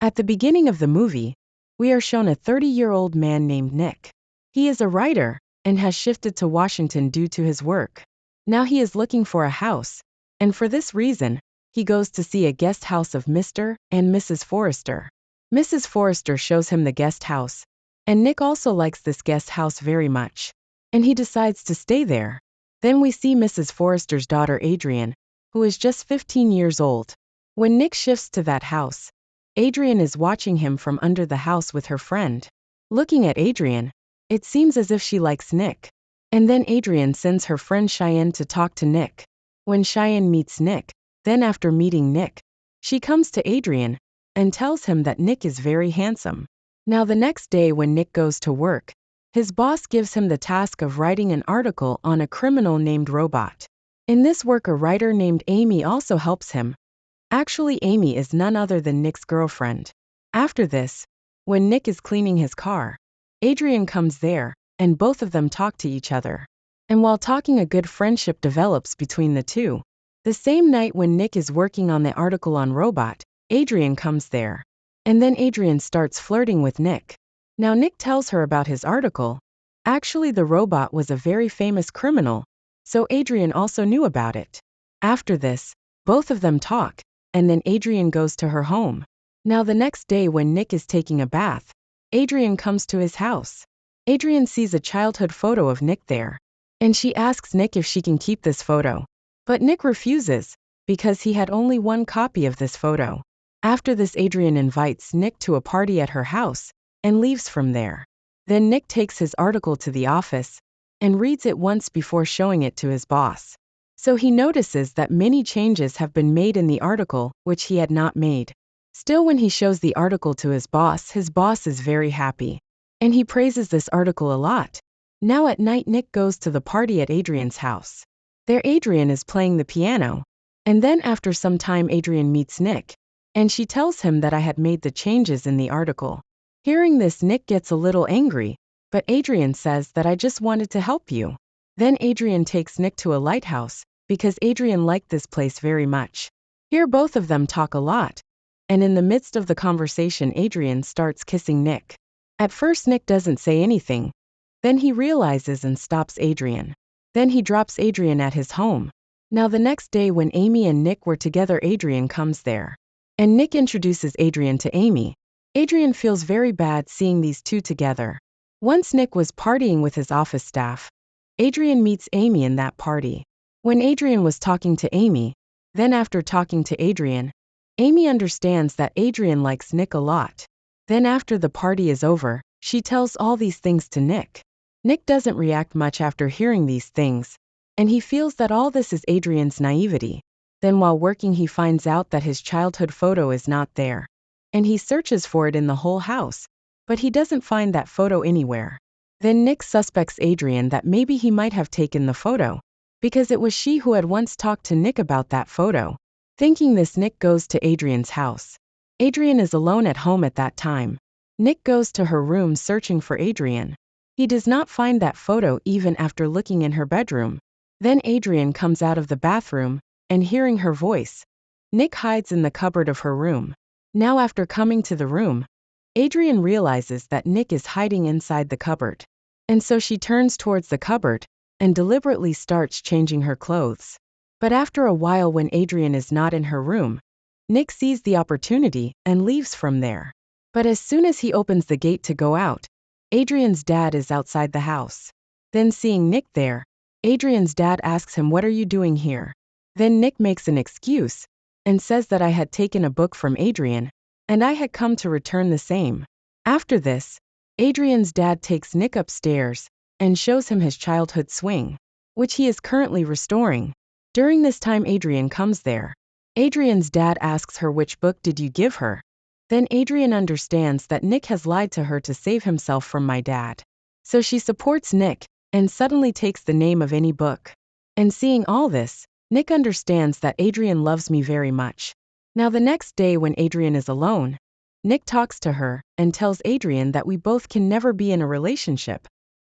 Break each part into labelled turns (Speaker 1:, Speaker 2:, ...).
Speaker 1: At the beginning of the movie, we are shown a 30-year-old man named Nick. He is a writer and has shifted to Washington due to his work. Now he is looking for a house, and for this reason, he goes to see a guest house of Mr. and Mrs. Forrester. Mrs. Forrester shows him the guest house, and Nick also likes this guest house very much, and he decides to stay there. Then we see Mrs. Forrester's daughter Adrian, who is just 15 years old. When Nick shifts to that house, Adrian is watching him from under the house with her friend. Looking at Adrian, it seems as if she likes Nick. And then Adrian sends her friend Cheyenne to talk to Nick. When Cheyenne meets Nick, then after meeting Nick, she comes to Adrian and tells him that Nick is very handsome. Now the next day when Nick goes to work, his boss gives him the task of writing an article on a criminal named Robot. In this work, a writer named Amy also helps him. Actually, Amy is none other than Nick's girlfriend. After this, when Nick is cleaning his car, Adrian comes there, and both of them talk to each other. And while talking, a good friendship develops between the two. The same night when Nick is working on the article on Robot, Adrian comes there. And then Adrian starts flirting with Nick. Now Nick tells her about his article. Actually, the Robot was a very famous criminal, so Adrian also knew about it. After this, both of them talk, and then Adrian goes to her home. Now the next day when Nick is taking a bath, Adrian comes to his house. Adrian sees a childhood photo of Nick there, and she asks Nick if she can keep this photo. But Nick refuses, because he had only one copy of this photo. After this, Adrian invites Nick to a party at her house, and leaves from there. Then Nick takes his article to the office, and reads it once before showing it to his boss. So he notices that many changes have been made in the article, which he had not made. Still, when he shows the article to his boss is very happy, and he praises this article a lot. Now at night, Nick goes to the party at Adrian's house. There Adrian is playing the piano, and then after some time Adrian meets Nick, and she tells him that I had made the changes in the article. Hearing this, Nick gets a little angry, but Adrian says that I just wanted to help you. Then Adrian takes Nick to a lighthouse, because Adrian liked this place very much. Here both of them talk a lot, and in the midst of the conversation Adrian starts kissing Nick. At first Nick doesn't say anything, then he realizes and stops Adrian. Then he drops Adrian at his home. Now the next day when Amy and Nick were together, Adrian comes there, and Nick introduces Adrian to Amy. Adrian feels very bad seeing these two together. Once Nick was partying with his office staff. Adrian meets Amy in that party. When Adrian was talking to Amy, then after talking to Adrian, Amy understands that Adrian likes Nick a lot. Then after the party is over, she tells all these things to Nick. Nick doesn't react much after hearing these things, and he feels that all this is Adrian's naivety. Then while working, he finds out that his childhood photo is not there, and he searches for it in the whole house, but he doesn't find that photo anywhere. Then Nick suspects Adrian that maybe he might have taken the photo, because it was she who had once talked to Nick about that photo. Thinking this, Nick goes to Adrian's house. Adrian is alone at home at that time. Nick goes to her room searching for Adrian. He does not find that photo even after looking in her bedroom. Then Adrian comes out of the bathroom, and hearing her voice, Nick hides in the cupboard of her room. Now after coming to the room, Adrian realizes that Nick is hiding inside the cupboard. And so she turns towards the cupboard, and deliberately starts changing her clothes. But after a while when Adrian is not in her room, Nick sees the opportunity and leaves from there. But as soon as he opens the gate to go out, Adrian's dad is outside the house. Then seeing Nick there, Adrian's dad asks him, "What are you doing here?" Then Nick makes an excuse, and says that I had taken a book from Adrian, and I had come to return the same. After this, Adrian's dad takes Nick upstairs, and shows him his childhood swing, which he is currently restoring. During this time Adrian comes there. Adrian's dad asks her, "Which book did you give her?" Then Adrian understands that Nick has lied to her to save himself from my dad. So she supports Nick, and suddenly takes the name of any book. And seeing all this, Nick understands that Adrian loves me very much. Now the next day when Adrian is alone, Nick talks to her, and tells Adrian that we both can never be in a relationship,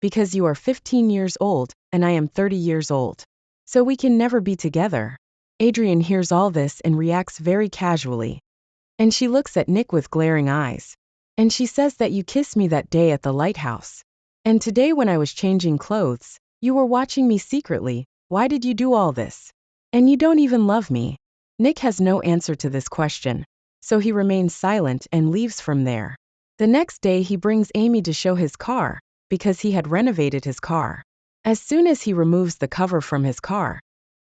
Speaker 1: because you are 15 years old, and I am 30 years old. So we can never be together. Adrian hears all this and reacts very casually. and she looks at Nick with glaring eyes. And she says that you kissed me that day at the lighthouse. And today when I was changing clothes, you were watching me secretly. Why did you do all this? And you don't even love me. Nick has no answer to this question, so he remains silent and leaves from there. The next day he brings Amy to show his car, because he had renovated his car. As soon as he removes the cover from his car,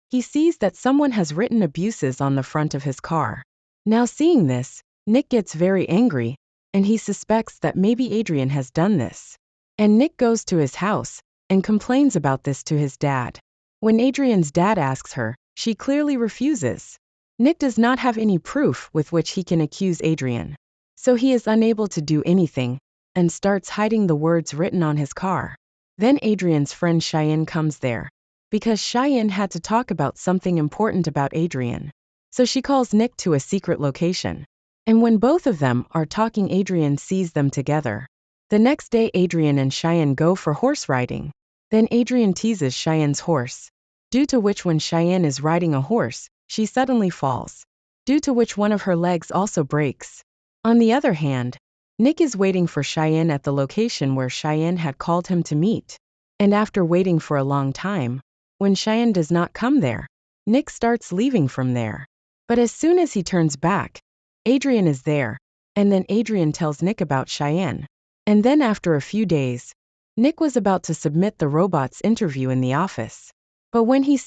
Speaker 1: he sees that someone has written abuses on the front of his car. Now seeing this, Nick gets very angry, and he suspects that maybe Adrian has done this. And Nick goes to his house and complains about this to his dad. When Adrian's dad asks her, she clearly refuses. Nick does not have any proof with which he can accuse Adrian, so he is unable to do anything and starts hiding the words written on his car. Then Adrian's friend Cheyenne comes there, because Cheyenne had to talk about something important about Adrian. So she calls Nick to a secret location. And when both of them are talking, Adrian sees them together. The next day Adrian and Cheyenne go for horse riding. Then Adrian teases Cheyenne's horse, due to which when Cheyenne is riding a horse, she suddenly falls, due to which one of her legs also breaks. On the other hand, Nick is waiting for Cheyenne at the location where Cheyenne had called him to meet. And after waiting for a long time, when Cheyenne does not come there, Nick starts leaving from there. But as soon as he turns back, Adrian is there, and then Adrian tells Nick about Cheyenne. And then after a few days, Nick was about to submit the robot's interview in the office. But when he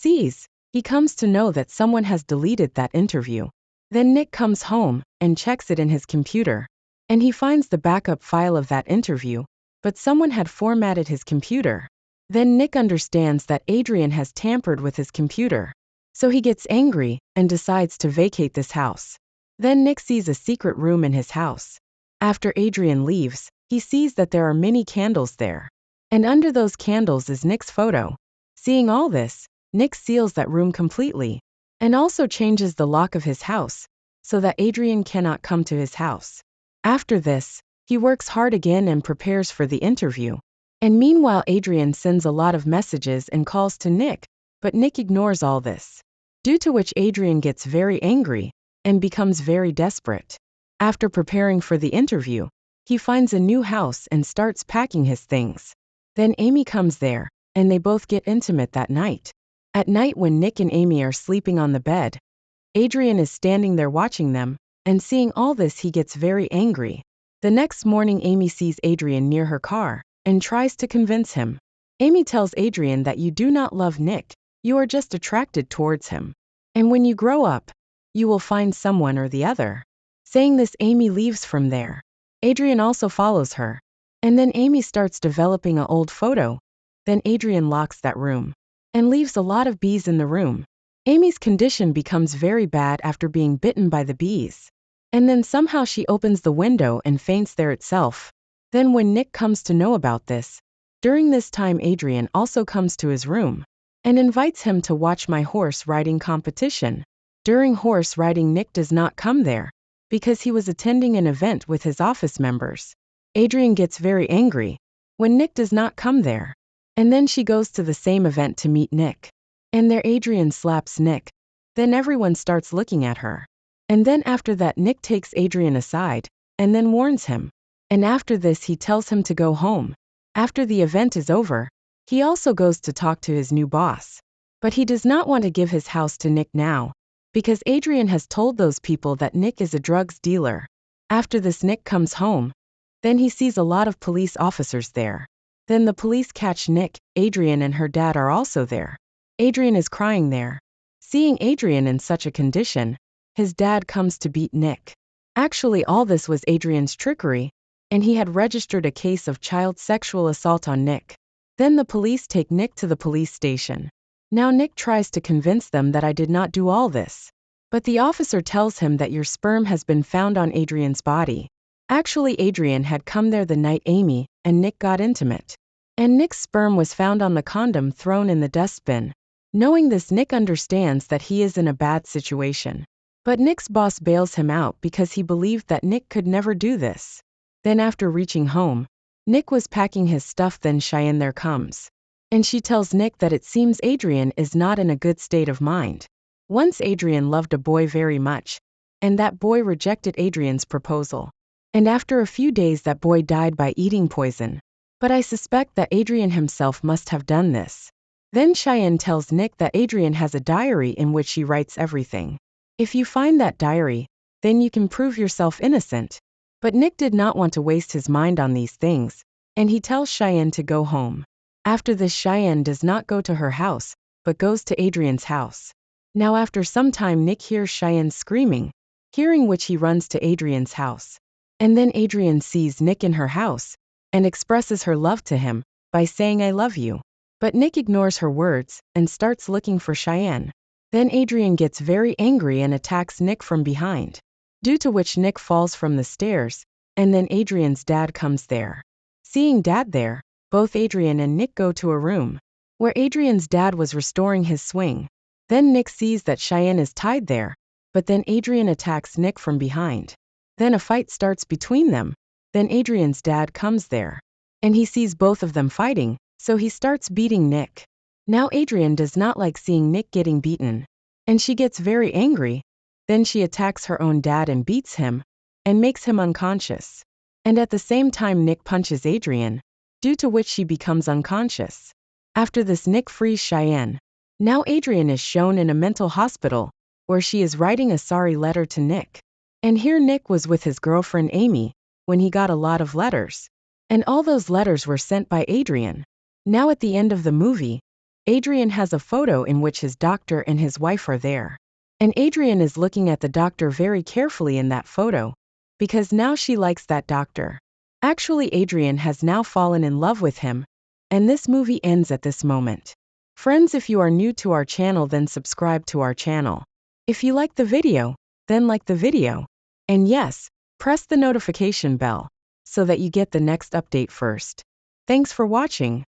Speaker 1: comes to know that someone has deleted that interview. Then Nick comes home and checks it in his computer, and he finds the backup file of that interview, but someone had formatted his computer. Then Nick understands that Adrian has tampered with his computer, so he gets angry and decides to vacate this house. Then Nick sees a secret room in his house. After Adrian leaves, he sees that there are many candles there, and under those candles is Nick's photo. Seeing all this, Nick seals that room completely, and also changes the lock of his house, so that Adrian cannot come to his house. After this, he works hard again and prepares for the interview. And meanwhile Adrian sends a lot of messages and calls to Nick, but Nick ignores all this, due to which Adrian gets very angry and becomes very desperate. After preparing for the interview, he finds a new house and starts packing his things. Then Amy comes there, and they both get intimate that night. At night when Nick and Amy are sleeping on the bed, Adrian is standing there watching them, and seeing all this he gets very angry. The next morning Amy sees Adrian near her car, and tries to convince him. Amy tells Adrian that you do not love Nick, you are just attracted towards him. And when you grow up, you will find someone or the other. Saying this, Amy leaves from there. Adrian also follows her. And then Amy starts developing an old photo. Then Adrian locks that room, and leaves a lot of bees in the room. Amy's condition becomes very bad after being bitten by the bees. And then somehow she opens the window and faints there itself. Then when Nick comes to know about this, during this time Adrian also comes to his room, and invites him to watch my horse riding competition. During horse riding Nick does not come there, because he was attending an event with his office members. Adrian gets very angry when Nick does not come there. And then she goes to the same event to meet Nick. And there Adrian slaps Nick. Then everyone starts looking at her. And then after that Nick takes Adrian aside, and then warns him. And after this he tells him to go home. After the event is over, he also goes to talk to his new boss. But he does not want to give his house to Nick now, because Adrian has told those people that Nick is a drugs dealer. After this Nick comes home. Then he sees a lot of police officers there. Then the police catch Nick. Adrian and her dad are also there. Adrian is crying there. Seeing Adrian in such a condition, his dad comes to beat Nick. Actually all this was Adrian's trickery, and he had registered a case of child sexual assault on Nick. Then the police take Nick to the police station. Now Nick tries to convince them that I did not do all this. But the officer tells him that your sperm has been found on Adrian's body. Actually Adrian had come there the night Amy and Nick got intimate. And Nick's sperm was found on the condom thrown in the dustbin. Knowing this, Nick understands that he is in a bad situation. But Nick's boss bails him out because he believed that Nick could never do this. Then after reaching home, Nick was packing his stuff, then Cheyenne there comes. And she tells Nick that it seems Adrian is not in a good state of mind. Once Adrian loved a boy very much, and that boy rejected Adrian's proposal. And after a few days that boy died by eating poison. But I suspect that Adrian himself must have done this. Then Cheyenne tells Nick that Adrian has a diary in which she writes everything. If you find that diary, then you can prove yourself innocent. But Nick did not want to waste his mind on these things, and he tells Cheyenne to go home. After this, Cheyenne does not go to her house, but goes to Adrian's house. Now after some time, Nick hears Cheyenne screaming, hearing which he runs to Adrian's house. And then Adrian sees Nick in her house, and expresses her love to him, by saying I love you. But Nick ignores her words, and starts looking for Cheyenne. Then Adrian gets very angry and attacks Nick from behind, due to which Nick falls from the stairs, and then Adrian's dad comes there. Seeing dad there, both Adrian and Nick go to a room, where Adrian's dad was restoring his swing. Then Nick sees that Cheyenne is tied there, but then Adrian attacks Nick from behind. Then a fight starts between them, then Adrian's dad comes there, and he sees both of them fighting, so he starts beating Nick. Now Adrian does not like seeing Nick getting beaten, and she gets very angry. Then she attacks her own dad and beats him, and makes him unconscious. And at the same time Nick punches Adrian, due to which she becomes unconscious. After this, Nick frees Cheyenne. Now Adrian is shown in a mental hospital, where she is writing a sorry letter to Nick. And here Nick was with his girlfriend Amy, when he got a lot of letters. And all those letters were sent by Adrian. Now at the end of the movie, Adrian has a photo in which his doctor and his wife are there. And Adrian is looking at the doctor very carefully in that photo, because now she likes that doctor. Actually, Adrian has now fallen in love with him, and this movie ends at this moment. Friends, if you are new to our channel, then subscribe to our channel. If you like the video, then like the video. And yes, press the notification bell, so that you get the next update first. Thanks for watching.